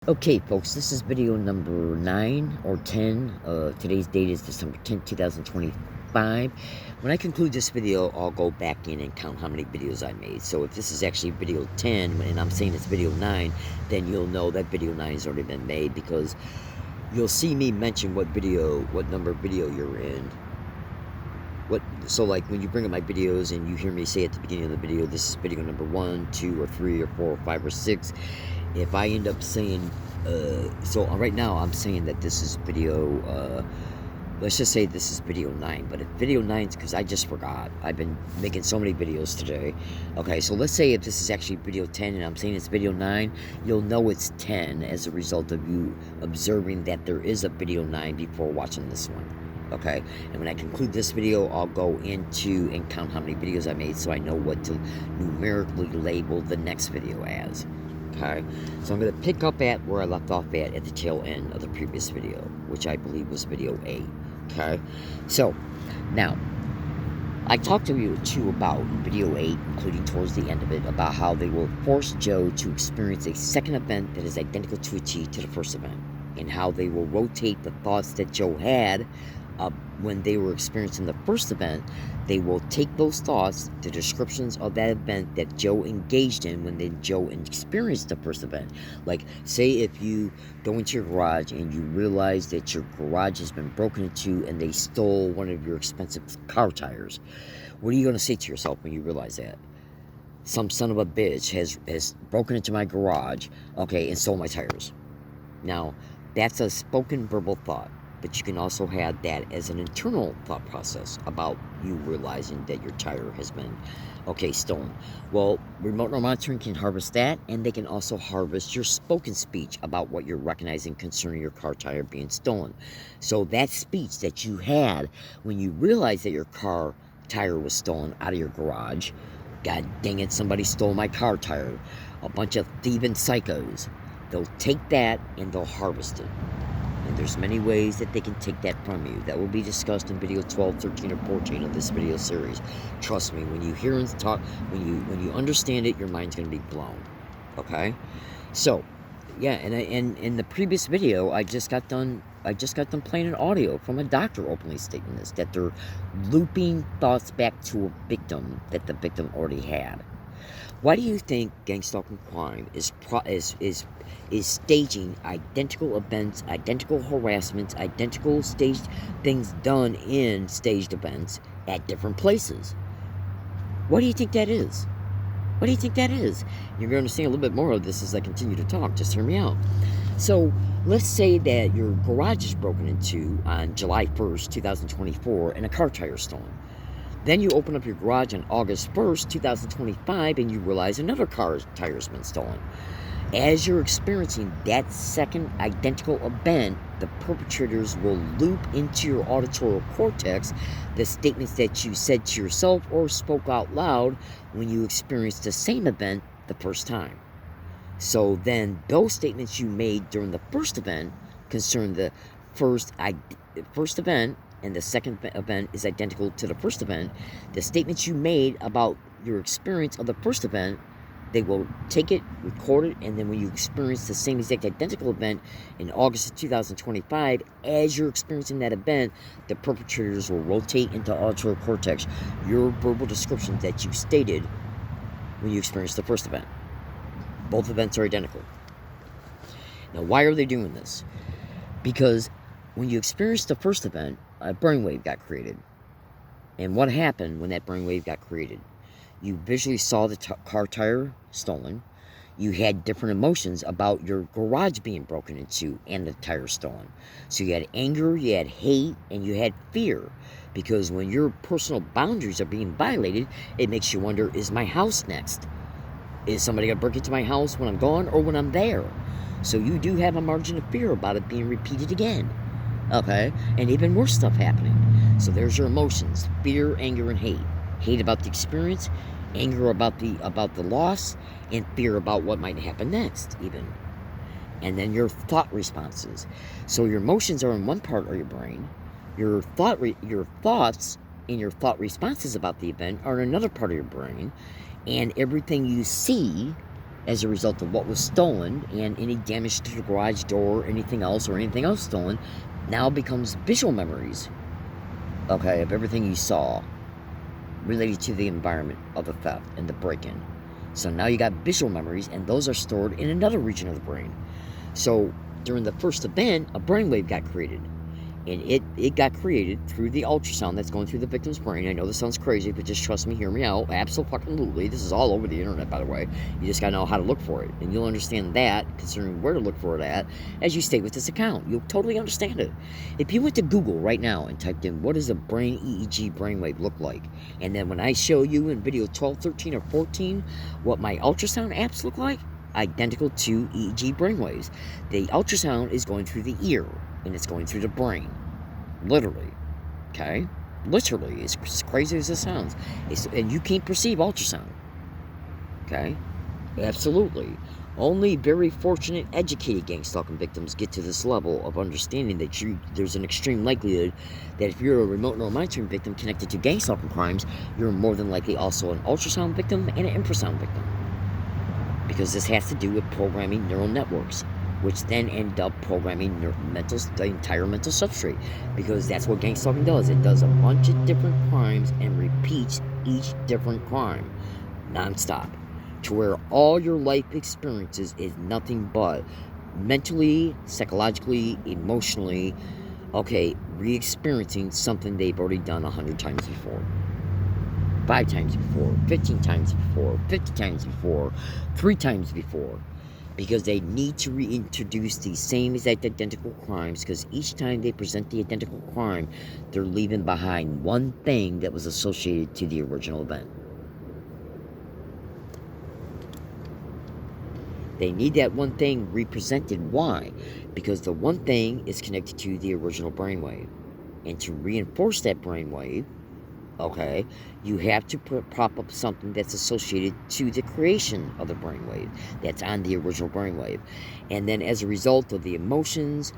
Okay, folks, this is video number 9 or 10. Today's date is December 10th, 2025. When I conclude this video, I'll go back in and count how many videos I made. So if this is actually video 10 and I'm saying it's video 9, then you'll know that video 9 has already been made because you'll see me mention what number video you're in. So like when you bring up my videos and you hear me say at the beginning of the video, this is video number 1, 2, or 3, or 4, or 5, or 6. If I end up saying, so right now I'm saying that this is video, let's just say this is video 9, but if video 9 is because I just forgot. I've been making so many videos today. Okay, so let's say if this is actually video 10 and I'm saying it's video 9, you'll know it's 10 as a result of you observing that there is a video 9 before watching this one. Okay, and when I conclude this video, I'll go into and count how many videos I made so I know what to numerically label the next video as. Okay, so I'm going to pick up at where I left off at the tail end of the previous video, which I believe was video 8. Okay, so now I talked to you too about video 8, including towards the end of it, about how they will force Joe to experience a second event that is identical to a T to the first event, and how they will rotate the thoughts that Joe had when they were experiencing the first event. They will take those thoughts, the descriptions of that event that Joe engaged in when Joe experienced the first event. Like, say if you go into your garage and you realize that your garage has been broken into and they stole one of your expensive car tires. What are you going to say to yourself when you realize that? Some son of a bitch has broken into my garage, okay, and stole my tires. Now, that's a spoken verbal thought. But you can also have that as an internal thought process about you realizing that your tire has been, stolen. Well, remote monitoring can harvest that, and they can also harvest your spoken speech about what you're recognizing concerning your car tire being stolen. So that speech that you had when you realized that your car tire was stolen out of your garage, God dang it, somebody stole my car tire, a bunch of thieving psychos, they'll take that and they'll harvest it. And there's many ways that they can take that from you. That will be discussed in video 12, 13, or 14 of this video series. Trust me, when you hear and talk, when you understand it, your mind's going to be blown. Okay? So, yeah, and in the previous video, I just got done playing an audio from a doctor openly stating this, that they're looping thoughts back to a victim that the victim already had. Why do you think Gang Stalking Crime is staging identical events, identical harassments, identical staged things done in staged events at different places? What do you think that is? What do you think that is? You're going to understand a little bit more of this as I continue to talk. Just hear me out. So, let's say that your garage is broken into on July 1st, 2024, and a car tire is stolen. Then you open up your garage on August 1st, 2025, and you realize another car tire has been stolen. As you're experiencing that second identical event, the perpetrators will loop into your auditory cortex the statements that you said to yourself or spoke out loud when you experienced the same event the first time. So then those statements you made during the first event concern the first event, and the second event is identical to the first event. The statements you made about your experience of the first event, they will take it, record it, and then when you experience the same exact identical event in August of 2025, as you're experiencing that event, the perpetrators will rotate into auditory cortex your verbal descriptions that you stated when you experienced the first event. Both events are identical. Now, why are they doing this? Because when you experienced the first event, a brainwave got created. And what happened when that brainwave got created? You visually saw the car tire stolen. You had different emotions about your garage being broken into and the tire stolen. So you had anger, you had hate, and you had fear. Because when your personal boundaries are being violated, it makes you wonder, is my house next? Is somebody going to break into my house when I'm gone or when I'm there? So you do have a margin of fear about it being repeated again. Okay? And even worse stuff happening. So there's your emotions: fear, anger, and hate. Hate about the experience, anger about the loss, and fear about what might happen next, even. And then your thought responses. So your emotions are in one part of your brain. Your thoughts and your thought responses about the event are in another part of your brain. And everything you see as a result of what was stolen, and any damage to the garage door, anything else, or anything else stolen, now becomes visual memories, okay, of everything you saw related to the environment of the theft and the break-in. So now you got visual memories, and those are stored in another region of the brain. So during the first event, a brainwave got created. And it got created through the ultrasound that's going through the victim's brain. I know this sounds crazy, but just trust me, hear me out. Absolutely. This is all over the internet, by the way. You just gotta know how to look for it. And you'll understand that, considering where to look for it at, as you stay with this account. You'll totally understand it. If you went to Google right now and typed in, what does a brain EEG brainwave look like? And then when I show you in video 12, 13, or 14 what my ultrasound apps look like, identical to EEG brainwaves. The ultrasound is going through the ear, and it's going through the brain. Literally. Okay? Literally. As crazy as it sounds. And you can't perceive ultrasound. Okay? Absolutely. Only very fortunate, educated gang stalking victims get to this level of understanding that there's an extreme likelihood that if you're a remote neural monitoring victim connected to gang stalking crimes, you're more than likely also an ultrasound victim and an infrasound victim. Because this has to do with programming neural networks, which then end up programming the entire mental substrate. Because that's what gang stalking does. It does a bunch of different crimes and repeats each different crime non-stop, to where all your life experiences is nothing but mentally, psychologically, emotionally, re-experiencing something they've already done 100 times before. 5 times before, 15 times before, 50 times before, 3 times before, because they need to reintroduce these same exact identical crimes, because each time they present the identical crime, they're leaving behind one thing that was associated to the original event. They need that one thing represented. Why? Because the one thing is connected to the original brainwave. And to reinforce that brainwave, you have to prop up something that's associated to the creation of the brainwave that's on the original brainwave. And then as a result of the emotions,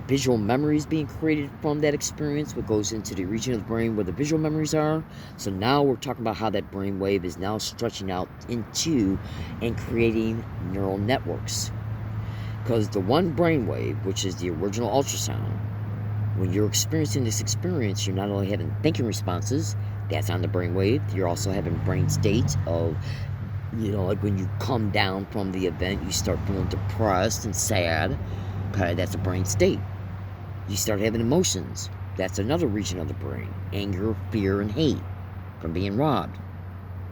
visual memories being created from that experience, what goes into the region of the brain where the visual memories are. So now we're talking about how that brainwave is now stretching out into and creating neural networks. Because the one brainwave, which is the original ultrasound, when you're experiencing this experience, you're not only having thinking responses, that's on the brainwave, you're also having brain states of, like when you come down from the event, you start feeling depressed and sad. That's a brain state. You start having emotions. That's another region of the brain. Anger, fear, and hate from being robbed.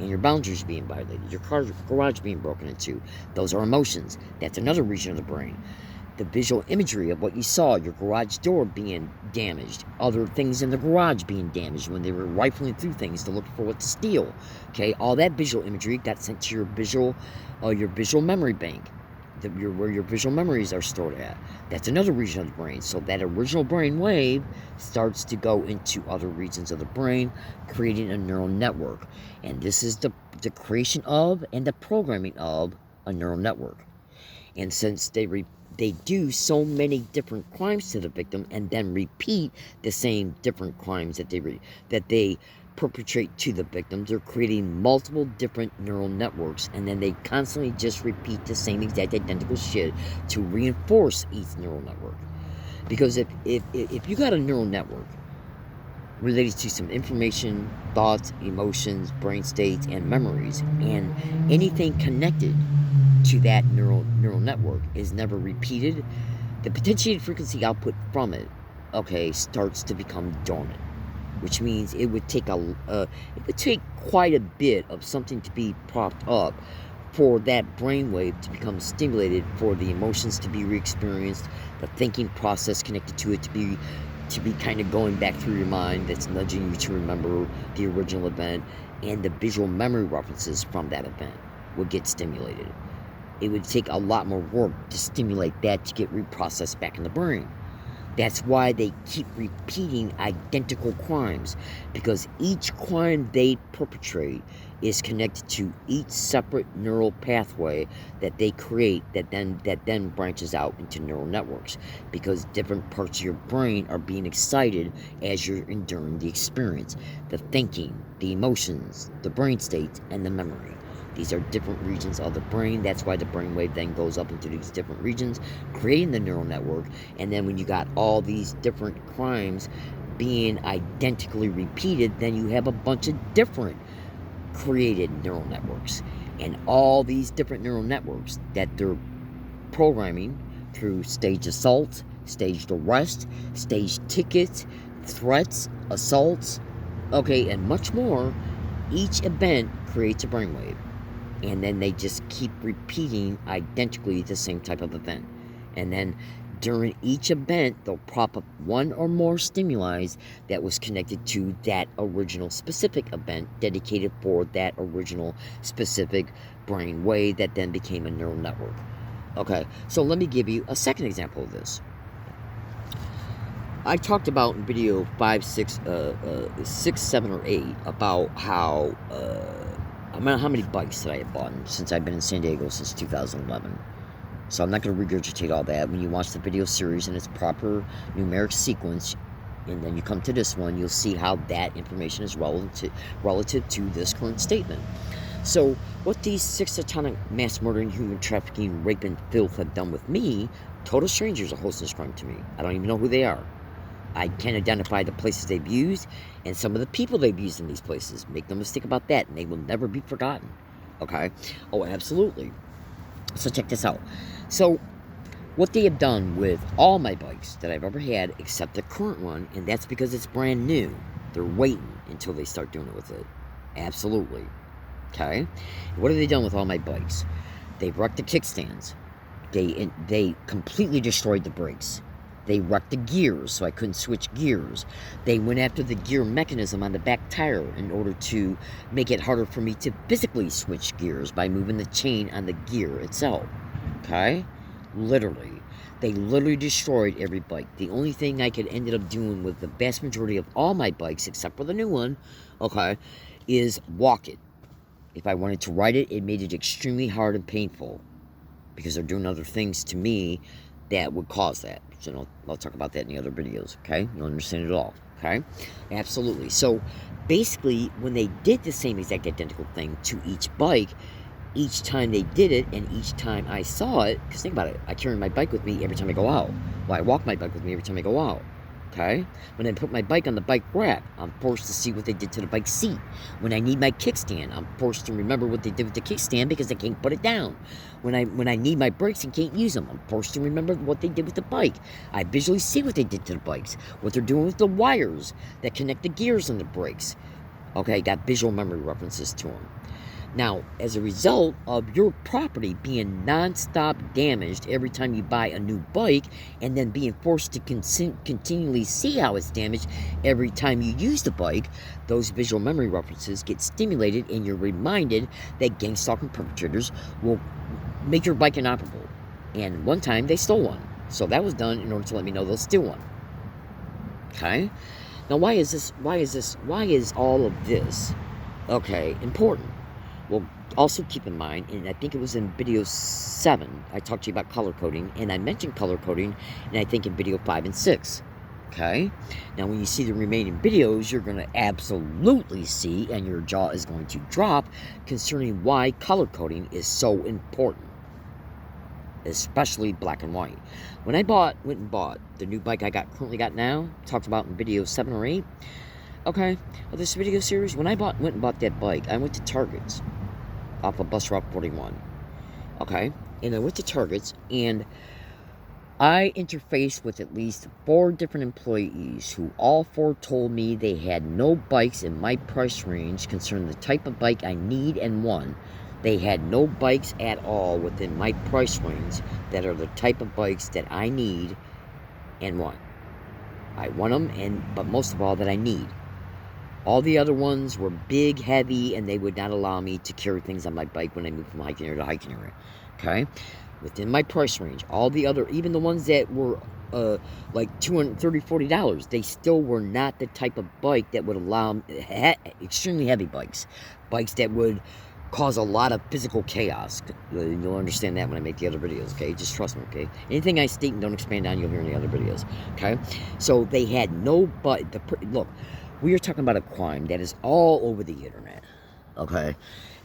And your boundaries being violated. Your garage being broken into. Those are emotions. That's another region of the brain. The visual imagery of what you saw, your garage door being damaged, other things in the garage being damaged when they were rifling through things to look for what to steal. All that visual imagery got sent to your visual memory bank, where your visual memories are stored at. That's another region of the brain. So that original brain wave starts to go into other regions of the brain, creating a neural network. And this is the creation of and the programming of a neural network. And since they do so many different crimes to the victim and then repeat the same different crimes that they perpetrate to the victim, they're creating multiple different neural networks, and then they constantly just repeat the same exact identical shit to reinforce each neural network. Because if you got a neural network related to some information, thoughts, emotions, brain states, and memories, and anything connected to that neural network is never repeated, the potentiated frequency output from it, starts to become dormant, which means it would take quite a bit of something to be propped up for that brainwave to become stimulated, for the emotions to be re-experienced, the thinking process connected to it to be kind of going back through your mind, that's nudging you to remember the original event, and the visual memory references from that event would get stimulated. It would take a lot more work to stimulate that to get reprocessed back in the brain. That's why they keep repeating identical crimes, because each crime they perpetrate is connected to each separate neural pathway that they create that then branches out into neural networks, because different parts of your brain are being excited as you're enduring the experience. The thinking, the emotions, the brain states, and the memory. These are different regions of the brain. That's why the brainwave then goes up into these different regions, creating the neural network. And then when you got all these different crimes being identically repeated, then you have a bunch of different created neural networks. And all these different neural networks that they're programming through staged assault, staged arrest, staged tickets, threats, assaults, okay, and much more, each event creates a brainwave. And then they just keep repeating identically the same type of event. And then during each event, they'll prop up one or more stimuli that was connected to that original specific event dedicated for that original specific brain wave that then became a neural network. Okay, so let me give you a second example of this. I talked about in video 5, 6, 7, or 8 about how many bikes that I have bought since I've been in San Diego since 2011. So I'm not going to regurgitate all that. When you watch the video series in its proper numeric sequence, and then you come to this one, you'll see how that information is relative to this current statement. So what these 6 satanic mass murdering, human trafficking, rape, and filth have done with me, total strangers are hosting this crime to me. I don't even know who they are. I can identify the places they've used and some of the people they've used in these places. Make no mistake about that, and they will never be forgotten. Okay? Oh, absolutely. So check this out. So what they have done with all my bikes that I've ever had, except the current one, and that's because it's brand new. They're waiting until they start doing it with it. Absolutely. Okay? What have they done with all my bikes? They've wrecked the kickstands. They completely destroyed the brakes. They wrecked the gears, so I couldn't switch gears. They went after the gear mechanism on the back tire in order to make it harder for me to physically switch gears by moving the chain on the gear itself. Okay? Literally. They literally destroyed every bike. The only thing I could ended up doing with the vast majority of all my bikes, except for the new one, okay, is walk it. If I wanted to ride it, it made it extremely hard and painful because they're doing other things to me that would cause that. So I'll talk about that in the other videos, okay? You'll understand it all, okay? Absolutely. So basically, when they did the same exact identical thing to each bike, each time they did it and each time I saw it, because think about it, I carry my bike with me every time I go out. Well, I walk my bike with me every time I go out. Okay? When I put my bike on the bike rack, I'm forced to see what they did to the bike seat. When I need my kickstand, I'm forced to remember what they did with the kickstand because I can't put it down. When I need my brakes and can't use them, I'm forced to remember what they did with the bike. I visually see what they did to the bikes, what they're doing with the wires that connect the gears on the brakes. Okay, got visual memory references to them. Now, as a result of your property being non-stop damaged every time you buy a new bike and then being forced to continually see how it's damaged every time you use the bike, those visual memory references get stimulated and you're reminded that gang stalking perpetrators will make your bike inoperable. And one time they stole one. So that was done in order to let me know they'll steal one. Okay? Now why is all of this, okay, important? Well, also keep in mind, and I think it was in video 7, I talked to you about color coding, and I mentioned color coding, and I think in video 5 and 6. Okay? Now, when you see the remaining videos, you're going to absolutely see, and your jaw is going to drop, concerning why color coding is so important. Especially black and white. When I went and bought the new bike I currently got now, talked about in video 7 or 8, okay, of this video series, when I went and bought that bike, I went to Target's off of Bus Route 41, okay, and I went to Target's, and I interfaced with at least 4 different employees who all 4 told me they had no bikes in my price range concerning the type of bike I need and want. They had no bikes at all within my price range that are the type of bikes that I need and want. I want them, but most of all, that I need. All the other ones were big, heavy, and they would not allow me to carry things on my bike when I moved from hiking area to hiking area. Okay? Within my price range. All the other, even the ones that were like $230, $40, they still were not the type of bike that would allow extremely heavy bikes. Bikes that would cause a lot of physical chaos. You'll understand that when I make the other videos, okay? Just trust me, okay? Anything I state and don't expand on, you'll hear in the other videos, okay? So they had no look, we are talking about a crime that is all over the internet, Okay?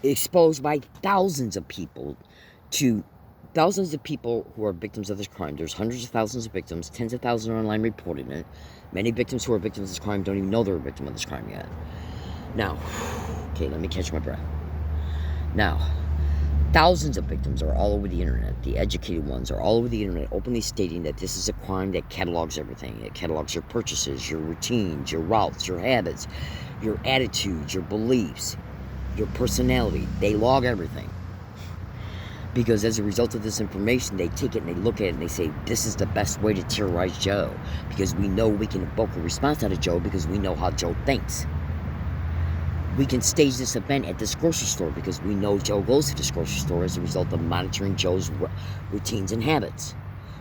Exposed by thousands of people to thousands of people who are victims of this crime. There's hundreds of thousands of victims, tens of thousands are online reporting it. Many victims who are victims of this crime don't even know they're a victim of this crime yet. Now, okay, let me catch my breath. Now, thousands of victims are all over the internet. The educated ones are all over the internet openly stating that this is a crime that catalogs everything. It catalogs your purchases, your routines, your routes, your habits, your attitudes, your beliefs, your personality. They log everything. Because as a result of this information, they take it and they look at it and they say, this is the best way to terrorize Joe. Because we know we can evoke a response out of Joe because we know how Joe thinks. We can stage this event at this grocery store because we know Joe goes to this grocery store as a result of monitoring Joe's routines and habits.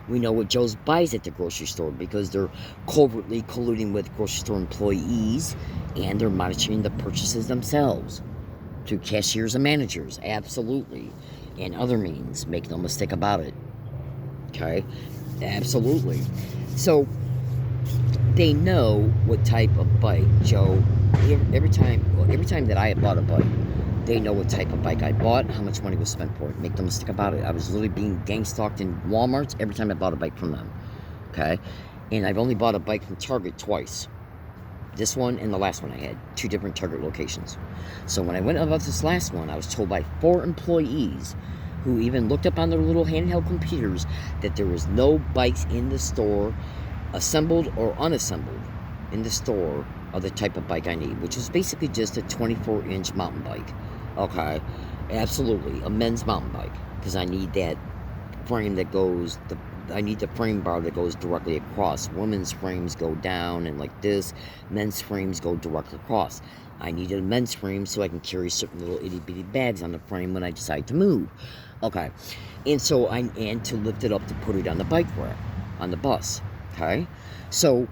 We know what Joe buys at the grocery store because they're covertly colluding with grocery store employees and they're monitoring the purchases themselves through cashiers and managers, absolutely, and other means. Make no mistake about it. Okay, absolutely. So they know what type of bike Joe. Every time that I had bought a bike, they know what type of bike I bought, how much money was spent for it. Make no mistake about it. I was literally being gang stalked in Walmarts every time I bought a bike from them. Okay, and I've only bought a bike from Target twice. This one and the last one I had, 2 different Target locations. So when I went about this last one, I was told by 4 employees who even looked up on their little handheld computers that there was no bikes in the store, assembled or unassembled, in the store of the type of bike I need, which was basically just a 24-inch mountain bike. Okay, absolutely, a men's mountain bike, because I need that frame that goes, I need the frame bar that goes directly across. Women's frames go down and like this. Men's frames go directly across. I need a men's frame so I can carry certain little itty-bitty bags on the frame when I decide to move. Okay, and so and to lift it up to put it on the bike rack, on the bus. Okay, so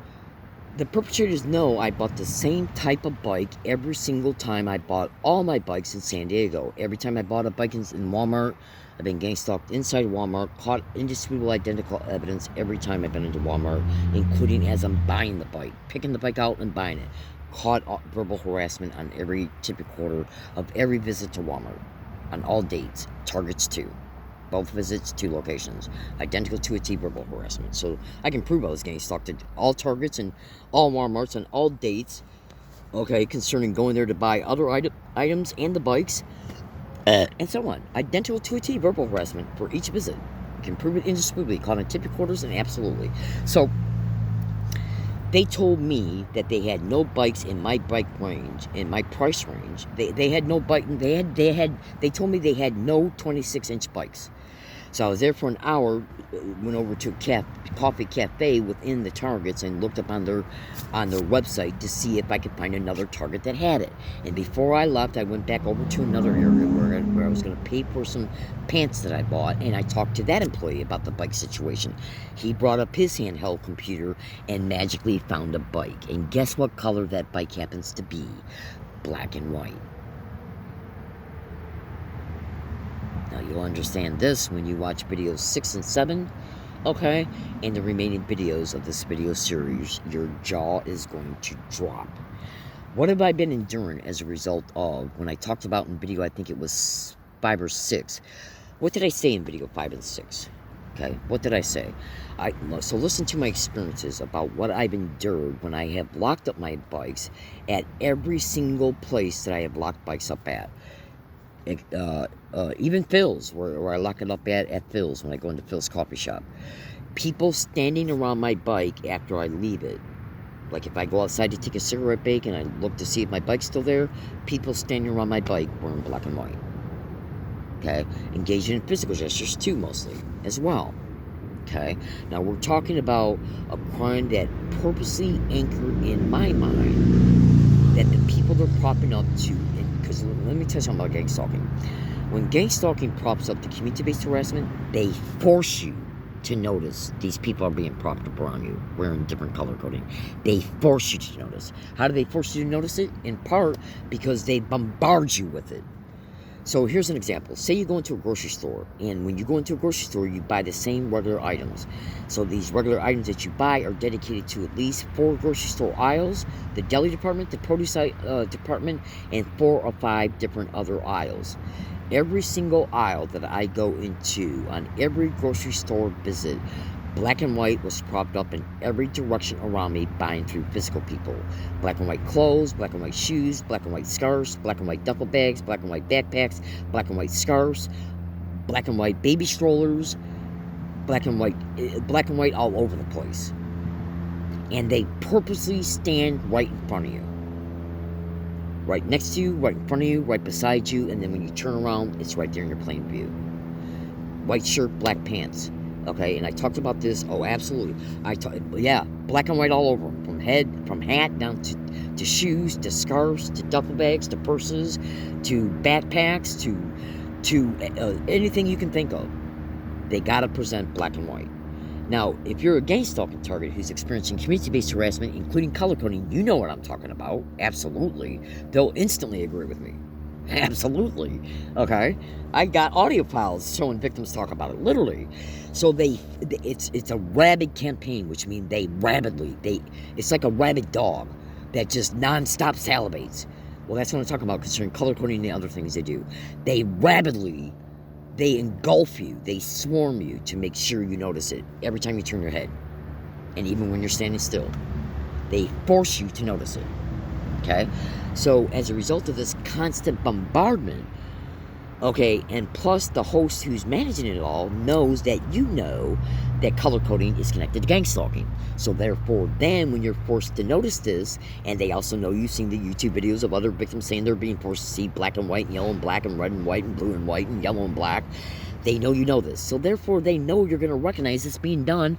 the perpetrators know I bought the same type of bike every single time I bought all my bikes in San Diego. Every time I bought a bike in Walmart, I've been gang stalked inside Walmart, caught indisputable identical evidence every time I've been into Walmart, including as I'm buying the bike, picking the bike out and buying it. Caught verbal harassment on every typical quarter of every visit to Walmart, on all dates, Targets too. Both visits, 2 locations, identical to a T verbal harassment. So I can prove I was getting stalked at all Targets and all Walmarts and all dates, okay, concerning going there to buy other items and the bikes, and so on. Identical to a T verbal harassment for each visit. I can prove it indisputably, caught on typical quarters and absolutely. So they told me that they had no bikes in my bike range, in my price range. They had no bike. They told me they had no 26-inch bikes. So I was there for an hour, went over to a coffee cafe within the Targets and looked up on their website to see if I could find another Target that had it. And before I left, I went back over to another area where I was going to pay for some pants that I bought, and I talked to that employee about the bike situation. He brought up his handheld computer and magically found a bike. And guess what color that bike happens to be? Black and white. Now, you'll understand this when you watch videos 6 and 7, okay? And the remaining videos of this video series, your jaw is going to drop. What have I been enduring as a result of, when I talked about in video, I think it was 5 or 6. What did I say in video 5 and 6? Okay, what did I say? So listen to my experiences about what I've endured when I have locked up my bikes at every single place that I have locked bikes up at. Even Phil's, where I lock it up at Phil's when I go into Phil's coffee shop. People standing around my bike after I leave it. Like if I go outside to take a cigarette break and I look to see if my bike's still there, people standing around my bike wearing black and white. Okay? Engaging in physical gestures too, mostly, as well. Okay? Now we're talking about a crime that purposely anchored in my mind that the people they're propping up to, because let me tell you something about gang stalking. When gang stalking props up the community-based harassment, they force you to notice these people are being propped up around you, wearing different color coding. They force you to notice. How do they force you to notice it? In part, because they bombard you with it. So here's an example. Say you go into a grocery store, and when you go into a grocery store, you buy the same regular items. So these regular items that you buy are dedicated to at least 4 grocery store aisles, the deli department, the produce department, and 4 or 5 different other aisles. Every single aisle that I go into on every grocery store visit, black and white was propped up in every direction around me, buying through physical people. Black and white clothes, black and white shoes, black and white scarves, black and white duffel bags, black and white backpacks, black and white scarves, black and white baby strollers, black and white all over the place. And they purposely stand right in front of you. Right next to you, right in front of you, right beside you, and then when you turn around, it's right there in your plain view. White shirt, black pants. Okay, and I talked about this. Oh, absolutely. Black and white all over them, from hat down to shoes, to scarves, to duffel bags, to purses, to backpacks, to anything you can think of. They gotta present black and white. Now, if you're a gang stalking target who's experiencing community-based harassment, including color coding, you know what I'm talking about. Absolutely, they'll instantly agree with me. Absolutely. Okay, I got audio files showing victims talk about it, literally. So it's a rabid campaign, which means it's like a rabid dog that just nonstop salivates. Well, that's what I'm talking about concerning color coding and the other things they do. They engulf you, they swarm you to make sure you notice it every time you turn your head, and even when you're standing still, they force you to notice it. Okay, so as a result of this constant bombardment, okay, and plus the host who's managing it all knows that you know that color coding is connected to gang stalking. So therefore, then when you're forced to notice this, and they also know you've seen the YouTube videos of other victims saying they're being forced to see black and white and yellow and black and red and white and blue and white and yellow and black, they know you know this. So therefore, they know you're going to recognize this being done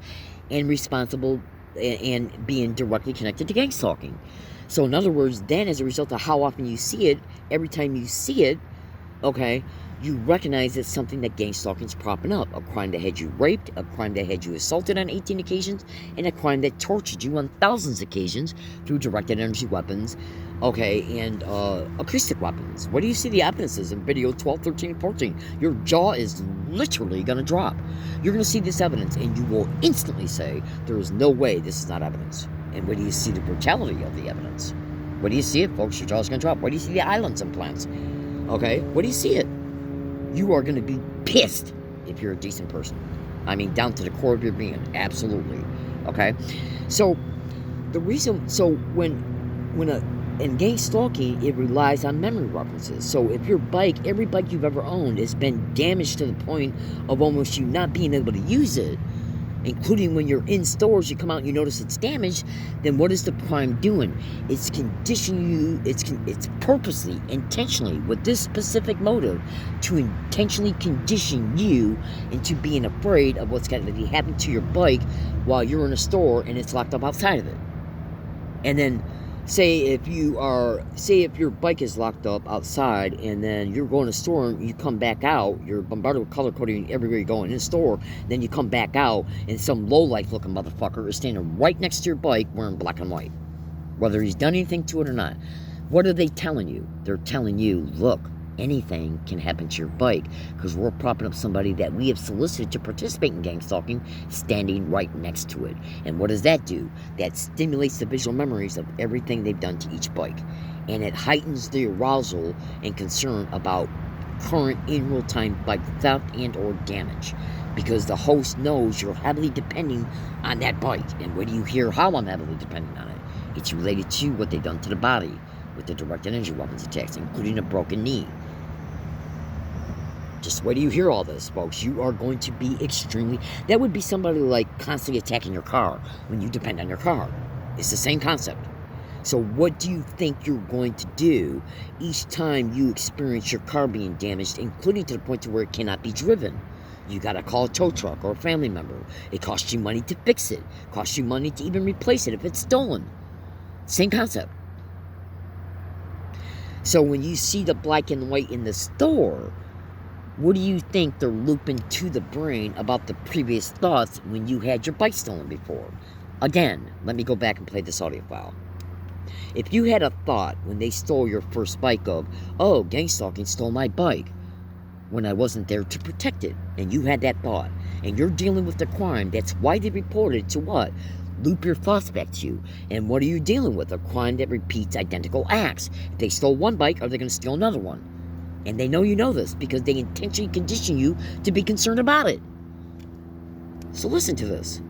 and responsible and being directly connected to gang stalking. So in other words, then as a result of how often you see it, every time you see it, okay, you recognize it's something that gang stalking is propping up. A crime that had you raped, a crime that had you assaulted on 18 occasions, and a crime that tortured you on thousands of occasions through directed energy weapons, okay, and acoustic weapons. Where do you see the evidences in video 12, 13, and 14? Your jaw is literally going to drop. You're going to see this evidence, and you will instantly say, there is no way this is not evidence. And where do you see the brutality of the evidence? Where do you see it, folks? Your jaw's going to drop. Where do you see the islands implants? Okay, where do you see it? You are going to be pissed if you're a decent person. I mean, down to the core of your being. Absolutely. Okay? So, the reason... So, in gang stalking, it relies on memory references. So, if your bike, every bike you've ever owned has been damaged to the point of almost you not being able to use it, including when you're in stores, you come out and you notice it's damaged, then what is the crime doing? It's conditioning you, it's purposely, intentionally, with this specific motive, to intentionally condition you into being afraid of what's going to be happening to your bike while you're in a store and it's locked up outside of it. And then, say if your bike is locked up outside and then you're going to the store and you come back out, you're bombarded with color coding everywhere you go in the store, then you come back out and some low-life looking motherfucker is standing right next to your bike wearing black and white, whether he's done anything to it or not. What are they telling you? They're telling you, look, anything can happen to your bike because we're propping up somebody that we have solicited to participate in gang stalking standing right next to it. And what does that do? That stimulates the visual memories of everything they've done to each bike, and it heightens the arousal and concern about current in real time bike theft and or damage, because the host knows you're heavily depending on that bike. And where do you hear how I'm heavily dependent on it? It's related to what they've done to the body with the directed energy weapons attacks, including a broken knee. Just where do you hear all this, folks? You are going to be extremely... That would be somebody like constantly attacking your car when you depend on your car. It's the same concept. So what do you think you're going to do each time you experience your car being damaged, including to the point to where it cannot be driven? You got to call a tow truck or a family member. It costs you money to fix it. It costs you money to even replace it if it's stolen. Same concept. So when you see the black and white in the store, what do you think they're looping to the brain about the previous thoughts when you had your bike stolen before? Again, let me go back and play this audio file. If you had a thought when they stole your first bike of, oh, gang stalking stole my bike, when I wasn't there to protect it. And you had that thought. And you're dealing with the crime. That's why they reported to what? Loop your thoughts back to you. And what are you dealing with? A crime that repeats identical acts. If they stole one bike, are they going to steal another one? And they know you know this because they intentionally condition you to be concerned about it. So listen to this.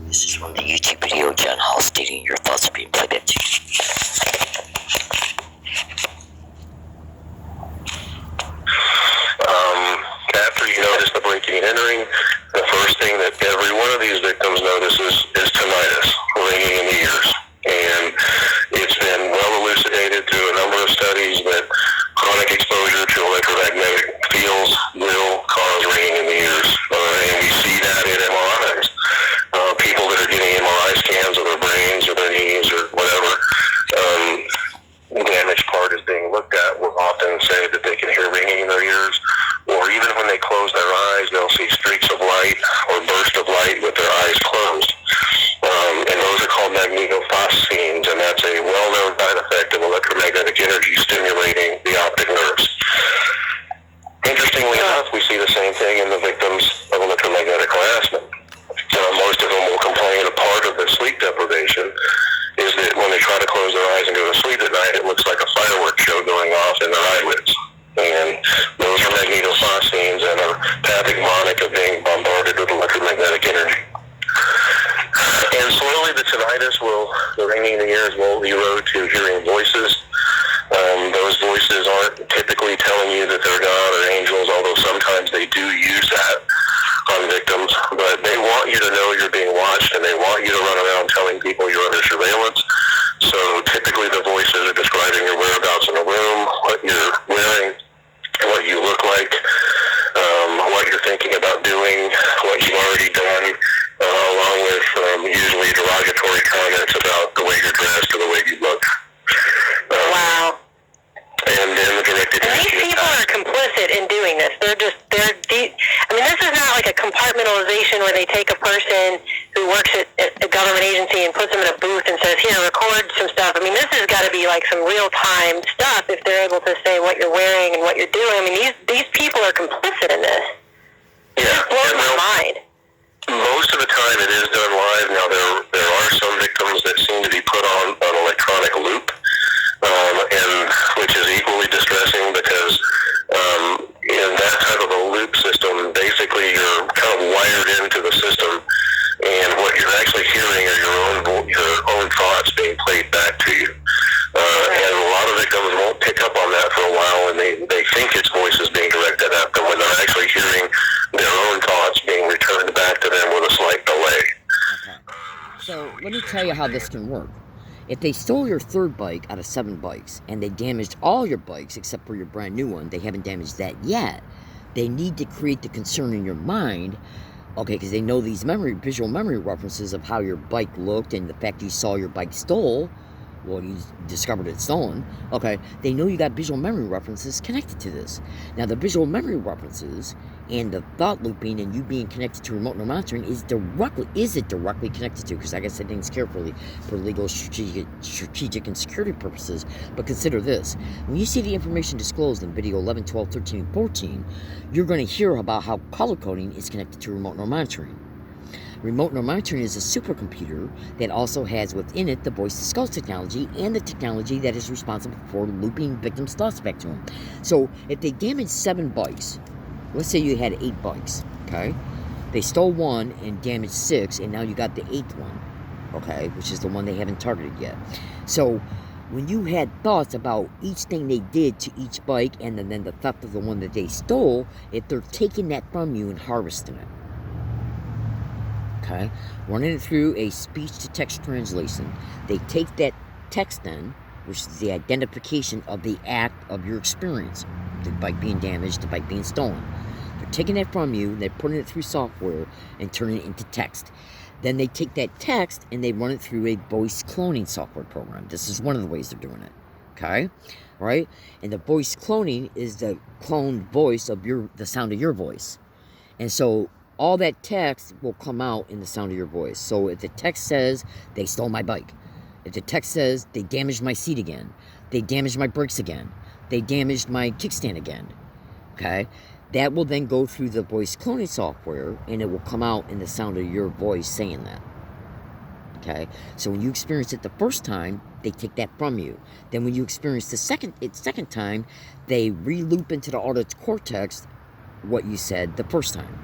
This is from the YouTube video, John Hall stating your thoughts are being played at you. After you notice the breaking and entering, the first thing that every one of these victims notices is tinnitus, ringing in the ears. And it's been well elucidated through a number of studies that chronic exposure to electromagnetic fields will cause ringing in the ears. And we see that in MRIs. People that are getting MRI scans of their brains or their knees or whatever, damaged part is being looked at, will often say that they can hear ringing in their ears. Or even when they close their eyes, they'll see streaks of light or bursts of light with their eyes closed. And those are called magnetophoscenes, and that's a well-known side effect of electromagnetic energy stimulating the optic nerves. Interestingly enough, we see the same thing in the victims of electromagnetic harassment. Most of them will complain a part of the sleep deprivation is that when they try to close their eyes and go to sleep at night, it looks like a fireworks show going off in their eyelids. And those are magnetophoscenes and are pathognomonic of being bombarded with electromagnetic energy. And slowly the tinnitus the ringing in the ears will erode to hearing voices. Those voices aren't typically telling you that they're God or angels, although sometimes they do use that on victims. But they want you to know you're being watched, and they want you to run around telling people you're under surveillance. So typically the voices are describing your whereabouts in the room, what you're wearing, what you look like, what you're thinking about doing, what you've already done, along with usually derogatory comments about the way you're dressed or the way you look. Wow. And then the directed And these people are complicit in doing this. This is not like a compartmentalization where they take a person who works at a government agency and puts them in a booth and says, here, record some stuff. This has got to be like some real-time stuff if they're able to say what you're wearing and what you're doing. These people are complicit in this. It just blows my mind. Most of the time it is done live. Now, there are some victims that seem to be put on an electronic loop, and which is equally distressing because in that type of a loop system, basically you're kind of wired into the system, and what you're actually hearing are your own thoughts being played back to you. And a lot of victims won't pick up on that for a while, and they think it's voices being directed at them when they're actually hearing their own thoughts being returned back to them with a slight delay. Okay. So let me tell you how this can work. If they stole your third bike out of 7 bikes, and they damaged all your bikes except for your brand new one, they haven't damaged that yet, they need to create the concern in your mind, okay, because they know these visual memory references of how your bike looked and the fact you saw your bike stole, well, you discovered it stolen, okay, they know you got visual memory references connected to this. Now, the visual memory references and the thought looping and you being connected to remote neural monitoring is it directly connected to? Because like I said things carefully for legal, strategic, and security purposes. But consider this. When you see the information disclosed in video 11, 12, 13, and 14, you're going to hear about how color coding is connected to remote neural monitoring. Remote neural monitoring is a supercomputer that also has within it the voice-to-skull technology and the technology that is responsible for looping victims' thoughts back to them. So if they damage 7 bikes, let's say you had 8 bikes, okay? They stole 1 and damaged 6, and now you got the 8th one, okay? Which is the one they haven't targeted yet. So when you had thoughts about each thing they did to each bike and then the theft of the one that they stole, if they're taking that from you and harvesting it, okay, running it through a speech-to-text translation, they take that text then, which is the identification of the act of your experience, the bike being damaged, the bike being stolen. They're taking that from you, they're putting it through software and turning it into text. Then they take that text and they run it through a voice cloning software program. This is one of the ways they're doing it, okay? Right? And the voice cloning is the cloned voice of the sound of your voice. And so all that text will come out in the sound of your voice. So if the text says, they stole my bike, If the text says they damaged my seat again, they damaged my brakes again, they damaged my kickstand again, okay, that will then go through the voice cloning software, and it will come out in the sound of your voice saying that. Okay, so when you experience it the first time, they take that from you. Then when you experience the second time, they re-loop into the auditory cortex what you said the first time.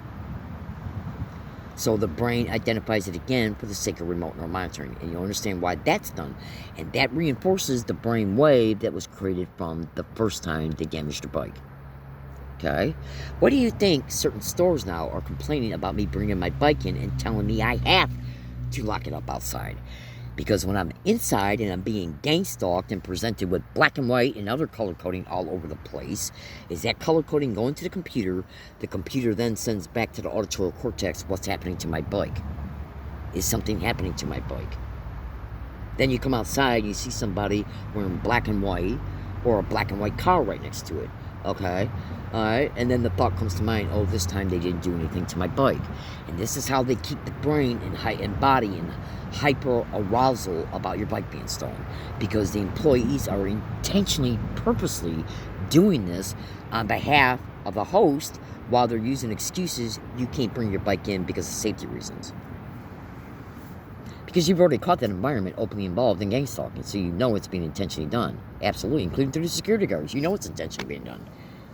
So the brain identifies it again for the sake of remote neural monitoring, and you understand why that's done, and that reinforces the brain wave that was created from the first time they damaged your bike. Okay, what do you think certain stores now are complaining about me bringing my bike in and telling me I have to lock it up outside? Because when I'm inside and I'm being gang stalked and presented with black and white and other color coding all over the place, is that color coding going to the computer then sends back to the auditory cortex what's happening to my bike. Is something happening to my bike? Then you come outside and you see somebody wearing black and white, or a black and white car right next to it. Okay, alright, and then the thought comes to mind, oh, this time they didn't do anything to my bike. And this is how they keep the brain and body in hyper arousal about your bike being stolen, because the employees are intentionally, purposely doing this on behalf of the host, while they're using excuses you can't bring your bike in because of safety reasons. Because you've already caught that environment openly involved in gang stalking, so you know it's being intentionally done. Absolutely, including through the security guards. You know it's intentionally being done.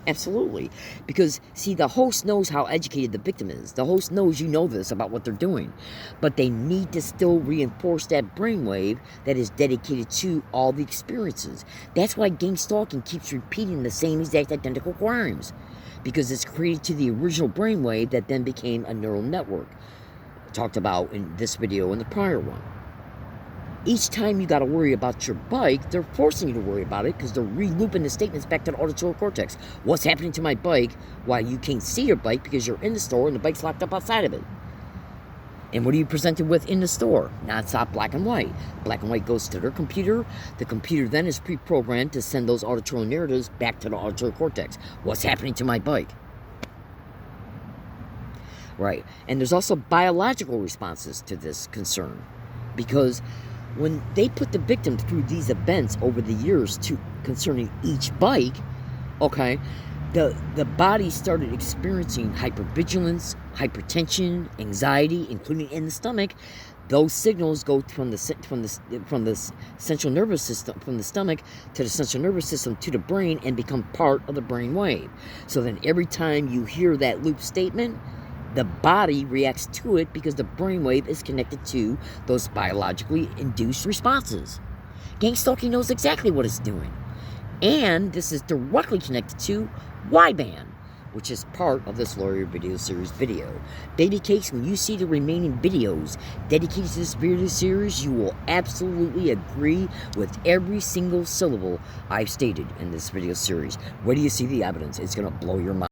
Absolutely. Because, see, the host knows how educated the victim is. The host knows you know this about what they're doing. But they need to still reinforce that brainwave that is dedicated to all the experiences. That's why gang stalking keeps repeating the same exact identical crimes. Because it's created to the original brainwave that then became a neural network. Talked about in this video and the prior one. Each time you got to worry about your bike, they're forcing you to worry about it because they're re-looping the statements back to the auditory cortex. What's happening to my bike while you can't see your bike because you're in the store and the bike's locked up outside of it? And what are you presented with in the store? Non-stop black and white. Black and white goes to their computer. The computer then is pre-programmed to send those auditory narratives back to the auditory cortex. What's happening to my bike? Right. And there's also biological responses to this concern. Because when they put the victim through these events over the years concerning each bike, okay, the body started experiencing hypervigilance, hypertension, anxiety, including in the stomach. Those signals go from the central nervous system, from the stomach to the central nervous system to the brain, and become part of the brain wave. So then every time you hear that loop statement, the body reacts to it because the brainwave is connected to those biologically induced responses. Gang stalking knows exactly what it's doing. And this is directly connected to Y-band, which is part of this Lawyer Video Series video. Baby Cakes, when you see the remaining videos dedicated to this video series, you will absolutely agree with every single syllable I've stated in this video series. Where do you see the evidence? It's going to blow your mind.